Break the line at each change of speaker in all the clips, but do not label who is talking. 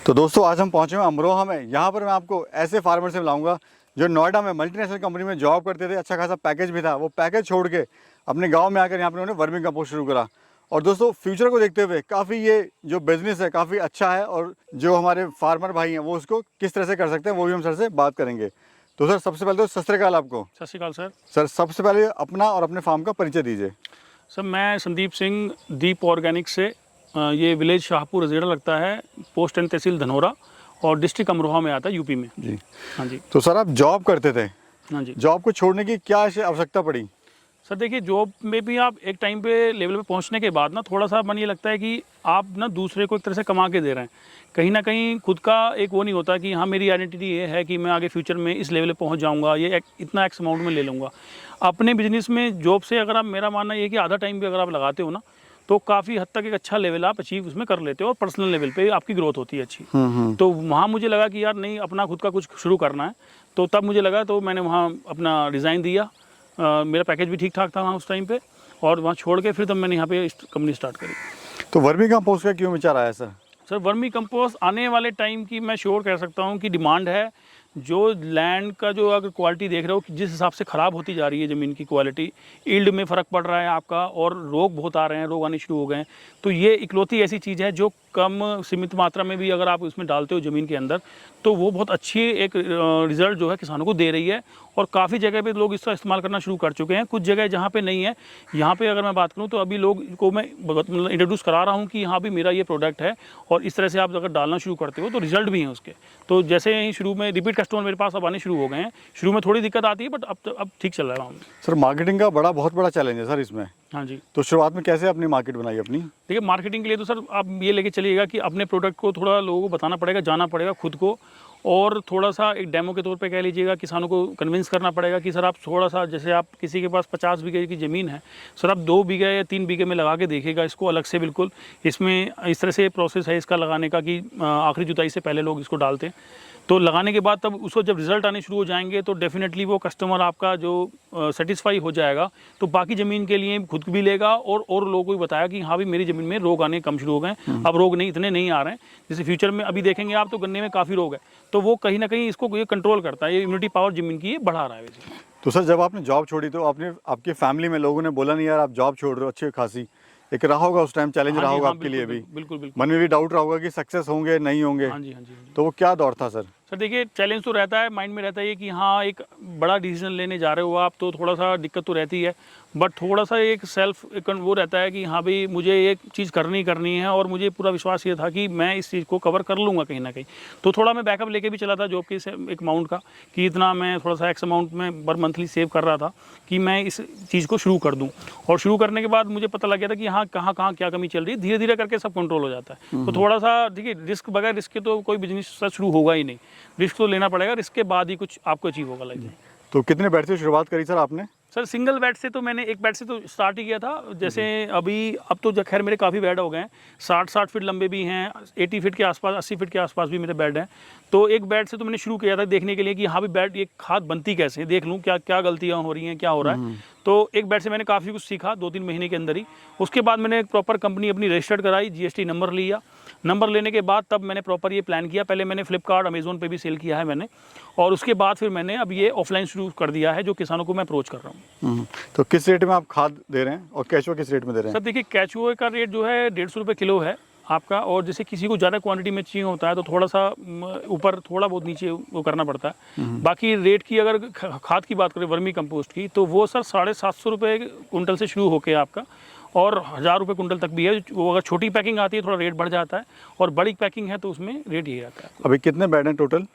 तो दोस्तों आज हम पहुंचे हैं अमरोहा में। यहाँ पर मैं आपको ऐसे फार्मर से मिलाऊंगा जो नोएडा में मल्टीनेशनल कंपनी में जॉब करते थे, अच्छा खासा पैकेज भी था। वो पैकेज छोड़ के अपने गांव में आकर यहाँ पर उन्होंने वर्मी कंपोस्ट शुरू करा। और दोस्तों फ्यूचर को देखते हुए काफ़ी ये जो बिज़नेस है काफ़ी अच्छा है, और जो हमारे फार्मर भाई हैं वो उसको किस तरह से कर सकते हैं वो भी हम सर से बात करेंगे। तो सर सबसे पहले तो सत श्री अकाल आपको।
सत श्री अकाल सर।
सर सबसे पहले अपना और अपने फार्म का परिचय दीजिए।
सर मैं संदीप सिंह दीप ऑर्गेनिक से, ये विलेज शाहपुर रजेड़ा लगता है, पोस्ट एंड तहसील धनोरा और डिस्ट्रिक्ट अमरोहा में आता है, यूपी में
जी।
हाँ जी।
तो सर आप जॉब करते थे,
हाँ जी।
जॉब को छोड़ने की क्या आवश्यकता पड़ी?
सर देखिए, जॉब में भी आप एक टाइम पे लेवल पे पहुंचने के बाद ना थोड़ा सा मन ये लगता है कि आप ना दूसरे को एक तरह से कमा के दे रहे हैं। कहीं ना कहीं खुद का एक वो नहीं होता कि हाँ मेरी आइडेंटिटी ये है कि मैं आगे फ्यूचर में इस लेवल पे पहुंच जाऊंगा, ये इतना एक्स अमाउंट में ले लूँगा। अपने बिजनेस में जॉब से अगर आप, मेरा मानना ये है कि आधा टाइम भी अगर आप लगाते हो ना तो काफ़ी हद तक एक अच्छा लेवल आप अचीव उसमें कर लेते हो और पर्सनल लेवल पे आपकी ग्रोथ होती है अच्छी। तो वहाँ मुझे लगा कि यार नहीं, अपना खुद का कुछ शुरू करना है। तो तब मुझे लगा, तो मैंने वहाँ अपना रिज़ाइन दिया। मेरा पैकेज भी ठीक ठाक था वहाँ उस टाइम पे, और वहाँ छोड़ के फिर तब मैंने यहाँ पे कंपनी स्टार्ट करी।
तो वर्मी कंपोस्ट का क्यों विचार आया सर?
सर वर्मी कंपोस्ट आने वाले टाइम की मैं श्योर कह सकता हूँ कि डिमांड है। जो लैंड का जो अगर क्वालिटी देख रहे हो कि जिस हिसाब से ख़राब होती जा रही है ज़मीन की क्वालिटी, ईल्ड में फ़र्क पड़ रहा है आपका, और रोग बहुत आ रहे हैं, रोग आने शुरू हो गए हैं। तो ये इकलौती ऐसी चीज़ है जो कम सीमित मात्रा में भी अगर आप उसमें डालते हो ज़मीन के अंदर तो वो बहुत अच्छी एक रिज़ल्ट जो है किसानों को दे रही है। और काफ़ी जगह पे लोग इसका इस्तेमाल करना शुरू कर चुके हैं। कुछ जगह जहाँ पे नहीं है, यहाँ पे अगर मैं बात करूँ तो अभी लोग को मैं मतलब इंट्रोड्यूस करा रहा हूँ कि हाँ भी मेरा ये प्रोडक्ट है, और इस तरह से आप अगर डालना शुरू करते हो तो रिजल्ट भी हैं उसके। तो जैसे ही शुरू में रिपीट कस्टमर मेरे पास अब आने शुरू हो गए हैं। शुरू में थोड़ी दिक्कत आती है बट अब ठीक चल रहा है।
सर मार्केटिंग का बहुत बड़ा चैलेंज है सर इसमें।
हाँ जी।
तो शुरुआत में कैसे अपनी मार्केट बनाई अपनी?
देखिए, मार्केटिंग के लिए तो सर आप ये लेके चलिएगा कि अपने प्रोडक्ट को थोड़ा लोगों को बताना पड़ेगा, जाना पड़ेगा खुद को, और थोड़ा सा एक डेमो के तौर पे कह लीजिएगा, किसानों को कन्विंस करना पड़ेगा कि सर आप थोड़ा सा, जैसे आप किसी के पास 50 बीघे की ज़मीन है, सर आप 2 बीघे या 3 बीघे में लगा के देखिएगा इसको अलग से बिल्कुल। इसमें इस तरह से प्रोसेस है इसका लगाने का कि आखिरी जुताई से पहले लोग इसको डालते हैं। तो लगाने के बाद तब उसको जब रिज़ल्ट आने शुरू हो जाएंगे तो डेफिनेटली वो कस्टमर आपका जो सेटिस्फाई हो जाएगा तो बाकी ज़मीन के लिए खुद भी लेगा, और लोगों को भी बताया कि हाँ भी मेरी ज़मीन में रोग आने कम शुरू हो गए। अब रोग नहीं, इतने नहीं आ रहे हैं जैसे फ्यूचर में अभी देखेंगे आप, तो गन्ने में काफ़ी रोग है। तो वो कहीं ना कहीं इसको ये कंट्रोल करता है, ये इम्यूनिटी पावर ज़मीन की ये बढ़ा रहा है वैसे।
तो सर जब आपने जॉब छोड़ी तो आपकी फैमिली में लोगों ने बोला नहीं यार आप जॉब छोड़ रहे हो, अच्छी खासी एक रहा होगा उस टाइम, चैलेंज रहा होगा आपके लिए भी?
बिल्कुल।
मन में भी डाउट रहा होगा कि सक्सेस होंगे नहीं होंगे?
हाँ जी।
तो वो क्या दौर था सर?
सर देखिए, चैलेंज तो रहता है, माइंड में रहता है कि हाँ एक बड़ा डिसीजन लेने जा रहे हो आप, तो थोड़ा सा दिक्कत तो रहती है। बट थोड़ा सा एक सेल्फ वो रहता है कि हाँ भाई मुझे एक चीज़ करनी है, और मुझे पूरा विश्वास ये था कि मैं इस चीज़ को कवर कर लूँगा कहीं ना कहीं। तो थोड़ा मैं बैकअप लेके भी चला था जॉब के एक अमाउंट का, कि इतना मैं थोड़ा सा एक्स अमाउंट में पर मंथली सेव कर रहा था कि मैं इस चीज़ को शुरू कर दूँ। और शुरू करने के बाद मुझे पता लग गया था कि हाँ कहाँ क्या कमी चल रही है। धीरे धीरे करके सब कंट्रोल हो जाता है। तो थोड़ा सा देखिए, रिस्क, बगैर रिस्क के तो कोई बिजनेस शुरू होगा ही नहीं। रिस्क तो लेना पड़ेगा, रिस्क के बाद ही कुछ आपको अचीव होगा लाइफ में।
तो कितने बेड से शुरुआत करी सर आपने?
सर सिंगल बेड से तो मैंने एक बेड से तो स्टार्ट ही किया था। जैसे अभी अब तो खैर मेरे काफ़ी बेड हो गए हैं, 60 फीट लंबे भी हैं, 80 फीट के आसपास, 80 फीट के आसपास भी मेरे बेड हैं। तो एक बेड से तो मैंने शुरू किया था देखने के लिए कि हाँ भी बेड ये खाद बनती कैसे है, देख लूँ क्या गलतियाँ हो रही हैं, क्या हो रहा है। तो एक बेड से मैंने काफ़ी कुछ सीखा 2-3 महीने के अंदर ही। उसके बाद मैंने एक प्रॉपर कंपनी अपनी रजिस्टर्ड कराई, GST नंबर लिया। नंबर लेने के बाद तब मैंने प्रॉपर ये प्लान किया। पहले मैंने फ्लिपकार्ट, अमेज़ोन पे भी सेल किया है मैंने, और उसके बाद फिर मैंने अब ये ऑफलाइन शुरू कर दिया है, जो किसानों को मैं अप्रोच कर रहा हूँ।
तो किस रेट में आप खाद दे रहे हैं और केचुआ किस रेट में दे रहे हैं?
सर देखिए, केचुआ का रेट जो है 150 रुपये किलो है आपका, और जैसे किसी को ज़्यादा क्वांटिटी में चाहिए होता है तो थोड़ा सा ऊपर थोड़ा बहुत नीचे वो करना पड़ता है। बाकी रेट की अगर खाद की बात करें, वर्मी कंपोस्ट की, तो वो सर 750 रुपये कुंटल से शुरू होकर आपका, और 1000 रुपये कुंटल तक भी है। वो अगर छोटी पैकिंग आती है थोड़ा रेट बढ़ जाता है, और बड़ी पैकिंग है तो उसमें रेट यही रहता है।
अभी कितने बेड हैं टोटल?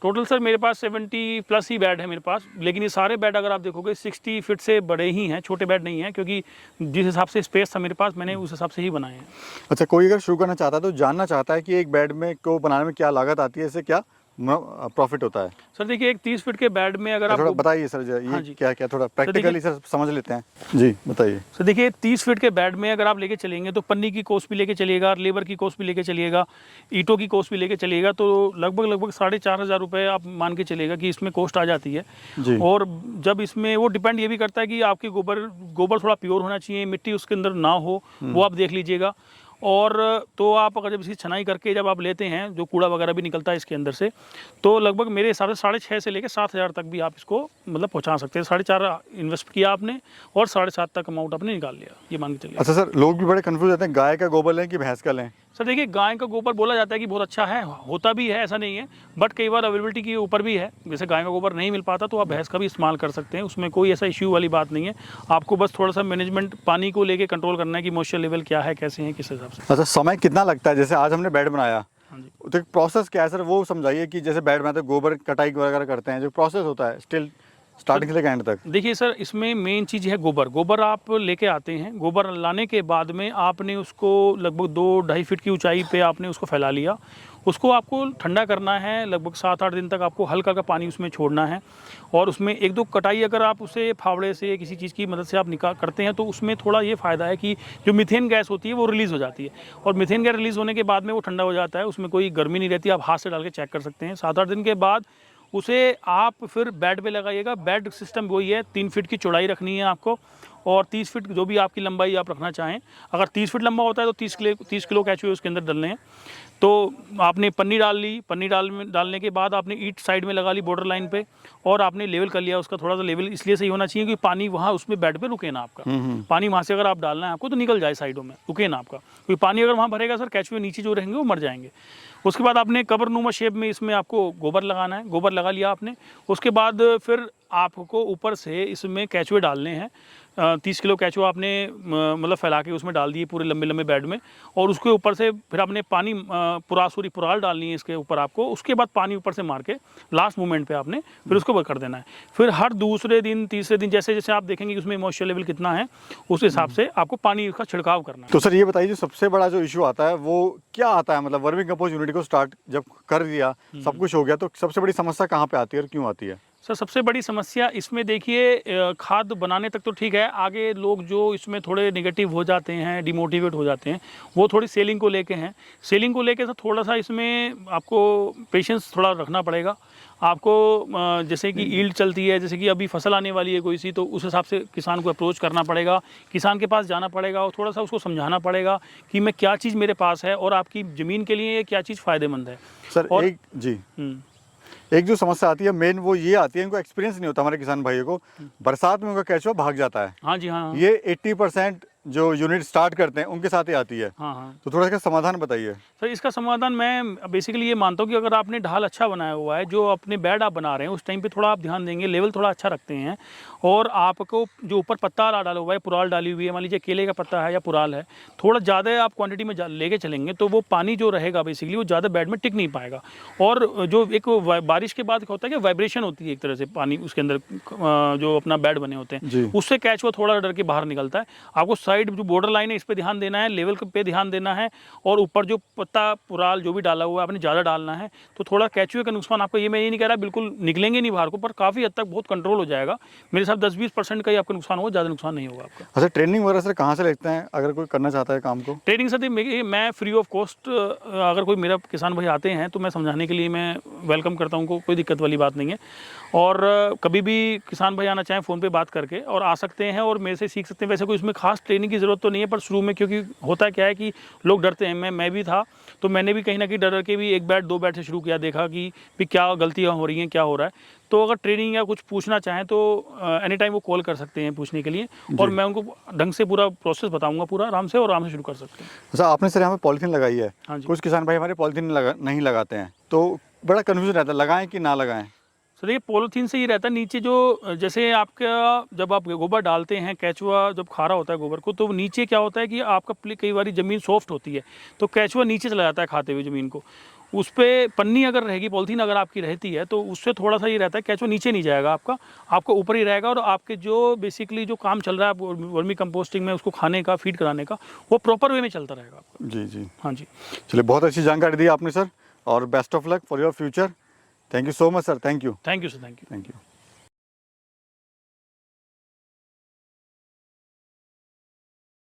टोटल सर मेरे पास 70 प्लस ही बेड है मेरे पास, लेकिन ये सारे बेड अगर आप देखोगे 60 फीट से बड़े ही हैं, छोटे बेड नहीं हैं, क्योंकि जिस हिसाब से स्पेस था मेरे पास मैंने उस हिसाब से ही बनाए हैं।
अच्छा, कोई अगर शुरू करना चाहता है तो जानना चाहता है कि एक बेड में को बनाने में क्या लागत आती है, इससे क्या प्रॉफिट होता है?
सर देखिए, एक 30 फीट के बेड में अगर आप
थोड़ा बताइए सर, ये
हाँ जी।
क्या थोड़ा प्रैक्टिकली सर समझ लेते हैं जी, बताइए।
सर देखिए, 30 फीट के बेड में अगर आप लेके चलेंगे तो पन्नी की कॉस्ट भी लेके चलिएगा, लेबर की कॉस्ट भी लेके चलिएगा, ईंटों की कॉस्ट भी लेके चलिएगा, तो लगभग 4,500 रुपये आप मान के चलेगा कि इसमें कॉस्ट आ जाती है
जी।
और जब इसमें वो डिपेंड ये भी करता है कि आपके गोबर थोड़ा प्योर होना चाहिए, मिट्टी उसके अंदर ना हो, वो आप देख लीजिएगा। और तो आप अगर जब इसकी छनाई करके जब आप लेते हैं, जो कूड़ा वगैरह भी निकलता है इसके अंदर से, तो लगभग मेरे हिसाब से 6.5 से लेकर 7,000 तक भी आप इसको मतलब पहुंचा सकते हैं। 4.5 इन्वेस्ट किया आपने और 7.5 तक अमाउंट आपने निकाल लिया, ये मान के चलिए।
अच्छा सर, लोग भी बड़े कंफ्यूज रहते हैं, गाय का गोबर लें कि भैंस का लें?
सर देखिए, गाय का गोबर बोला जाता है कि बहुत अच्छा है, होता भी है, ऐसा नहीं है, बट कई बार अवेलेबिलिटी के ऊपर भी है। जैसे गाय का गोबर नहीं मिल पाता तो आप भैंस का भी इस्तेमाल कर सकते हैं, उसमें कोई ऐसा इश्यू वाली बात नहीं है। आपको बस थोड़ा सा मैनेजमेंट पानी को लेके कंट्रोल करना है कि मॉइस्चर लेवल क्या है, कैसे हैं, किस हिसाब से।
अच्छा, समय कितना लगता है? जैसे आज हमने बेड बनाया,
हाँ जी।
तो प्रोसेस क्या है सर, वो समझाइए कि जैसे बेड बनाते हैं, गोबर कटाई वगैरह करते हैं, जो प्रोसेस होता है स्टिल स्टार्टिंग से लेकर एंड तक।
देखिए सर, इसमें मेन चीज़ है गोबर। गोबर आप लेके आते हैं, गोबर लाने के बाद में आपने उसको लगभग 2-2.5 फीट की ऊंचाई पे आपने उसको फैला लिया। उसको आपको ठंडा करना है, लगभग 7-8 दिन तक आपको हल्का का पानी उसमें छोड़ना है। और उसमें 1-2 कटाई अगर आप उसे फावड़े से किसी चीज़ की मदद से आप निकाल करते हैं, तो उसमें थोड़ा ये फ़ायदा है कि जो मीथेन गैस होती है वो रिलीज़ हो जाती है, और मीथेन गैस रिलीज़ होने के बाद में वो ठंडा हो जाता है, उसमें कोई गर्मी नहीं रहती। आप हाथ से डाल के चेक कर सकते हैं। 7-8 दिन के बाद उसे आप फिर बेड पे लगाइएगा। बेड सिस्टम वही है, 3 फीट की चौड़ाई रखनी है आपको, और 30 फीट जो भी आपकी लंबाई आप रखना चाहें। अगर 30 फीट लंबा होता है तो 30 किलो केचुए उसके अंदर डलने हैं। तो आपने पन्नी डाल ली, पन्नी डालने के बाद आपने ईंट साइड में लगा ली बॉर्डर लाइन पे, और आपने लेवल कर लिया उसका। थोड़ा सा लेवल इसलिए सही होना चाहिए कि पानी वहाँ उसमें बेड पे रुके ना आपका। पानी वहाँ से अगर आप डालना है आपको तो निकल जाए साइडों में, रुके ना आपका, क्योंकि पानी अगर वहाँ भरेगा सर, केचुए नीचे जो रहेंगे वो मर जाएंगे। उसके बाद आपने कबरनुमा शेप में इसमें आपको गोबर लगाना है। गोबर लगा लिया आपने, उसके बाद फिर आपको ऊपर से इसमें केचुए डालने हैं। 30 किलो केचुआ आपने मतलब फैला के उसमें डाल दिए पूरे लंबे लंबे बेड में, और उसके ऊपर से फिर आपने पानी पुराल डालनी है इसके ऊपर आपको। उसके बाद पानी ऊपर से मार के लास्ट मोमेंट पे आपने फिर उसको कर देना है। फिर हर दूसरे दिन तीसरे दिन जैसे जैसे आप देखेंगे कि उसमें मॉइस्चर लेवल कितना है, उस हिसाब से आपको पानी का छिड़काव करना है।
तो सर ये बताइए, जो सबसे बड़ा जो इशू आता है वो क्या आता है? मतलब वर्मी कंपोस्ट यूनिट को स्टार्ट जब कर दिया, सब कुछ हो गया, तो सबसे बड़ी समस्या कहाँ पे आती है और क्यों आती है?
सर सबसे बड़ी समस्या इसमें देखिए, खाद बनाने तक तो ठीक है, आगे लोग जो इसमें थोड़े नेगेटिव हो जाते हैं, डिमोटिवेट हो जाते हैं, वो थोड़ी सेलिंग को लेके हैं। सेलिंग को लेके सर थोड़ा सा इसमें आपको पेशेंस थोड़ा रखना पड़ेगा आपको। जैसे कि ईल्ड चलती है, जैसे कि अभी फसल आने वाली है कोई सी, तो उस हिसाब से किसान को अप्रोच करना पड़ेगा, किसान के पास जाना पड़ेगा और थोड़ा सा उसको समझाना पड़ेगा कि मैं क्या चीज़ मेरे पास है और आपकी ज़मीन के लिए क्या चीज़ फ़ायदेमंद है।
सर
और
एक जो समस्या आती है मेन, वो ये आती है, इनको एक्सपीरियंस नहीं होता हमारे किसान भाइयों को, बरसात में उनका केचुआ भाग जाता है।
हाँ जी, हाँ।
ये 80% जो यूनिट स्टार्ट करते हैं उनके साथ ही आती है।
हाँ।
तो थोड़ा इसका समाधान बताइए।
सर इसका समाधान मैं बेसिकली ये मानता हूँ कि अगर आपने ढाल अच्छा बनाया हुआ है, जो अपने बेड आप बना रहे हैं, उस टाइम पे थोड़ा आप ध्यान देंगे, लेवल थोड़ा अच्छा रखते हैं, और आपको जो ऊपर पत्ता डाला हुआ है, पुराल डाली हुई है, मान लीजिए केले का पत्ता है या पुराल है, थोड़ा ज़्यादा आप क्वांटिटी में लेके चलेंगे तो वो पानी जो रहेगा बेसिकली वो ज़्यादा बेड में टिक नहीं पाएगा। और जो एक बारिश के बाद होता है कि वाइब्रेशन होती है एक तरह से पानी उसके अंदर, जो अपना बेड बने होते हैं, उससे केचुआ थोड़ा डर के बाहर निकलता है। आपको साइड जो बॉर्डर लाइन है इस पे ध्यान देना है, लेवल पे ध्यान देना है, और ऊपर जो पत्ता पुराल जो भी डाला हुआ है आपने ज़्यादा डालना है, तो थोड़ा केचुए का नुकसान आपको, ये मैं ये नहीं कह रहा बिल्कुल निकलेंगे नहीं बाहर को, पर काफ़ी हद तक बहुत कंट्रोल हो जाएगा। मेरे हिसाब 10-20% का ही आपका नुकसान होगा, ज़्यादा नुकसान नहीं होगा आपका।
अच्छा, ट्रेनिंग वगैरह सर कहाँ से लेते हैं अगर कोई करना चाहता है काम को?
ट्रेनिंग सर मैं फ्री ऑफ कॉस्ट, अगर कोई मेरा किसान भाई आते हैं तो मैं समझाने के लिए मैं वेलकम करता हूँ, कोई दिक्कत वाली बात नहीं है। और कभी भी किसान भाई आना चाहें फ़ोन पे बात करके और आ सकते हैं और मेरे से सीख सकते हैं। वैसे कोई इसमें खास ट्रेनिंग की ज़रूरत तो नहीं है, पर शुरू में क्योंकि होता क्या है कि लोग डरते हैं, मैं भी था, तो मैंने भी कहीं ना कहीं डर के भी 1 बैट 2 बैट से शुरू किया, देखा कि भी क्या गलतियाँ हो रही हैं, क्या हो रहा है। तो अगर ट्रेनिंग या कुछ पूछना चाहें तो एनी टाइम वो कॉल कर सकते हैं पूछने के लिए, और मैं उनको ढंग से पूरा प्रोसेस बताऊंगा, पूरा आराम से शुरू कर सकते हैं।
अच्छा, आपने सर यहाँ पे पॉलीथीन लगाई है।
हाँ जी।
कुछ किसान भाई हमारे पॉलीथीन नहीं लगाते हैं, तो बड़ा कन्फ्यूजन रहता है, लगाएं कि ना लगाएं।
सर ये पॉलीथीन से ही रहता है, नीचे जो जैसे आपका जब आप गोबर डालते हैं, केचुआ जब खा रहा होता है गोबर को, तो नीचे क्या होता है कि आपका कई बार ज़मीन सॉफ्ट होती है, तो केचुआ नीचे चला जाता है खाते हुए ज़मीन को। उस पर पन्नी अगर रहेगी, पॉलीथीन अगर आपकी रहती है, तो उससे थोड़ा सा ये रहता है केचुआ नीचे नहीं जाएगा आपका ऊपर ही रहेगा, और आपके जो बेसिकली जो काम चल रहा है वर्मी कंपोस्टिंग में उसको खाने का, फीड कराने का, वो प्रॉपर वे में चलता रहेगा आपका।
जी।
हाँ जी,
चलिए, बहुत अच्छी जानकारी दी आपने सर, और best of luck for your future. Thank you so much sir. Thank you
sir, thank you.
Thank you.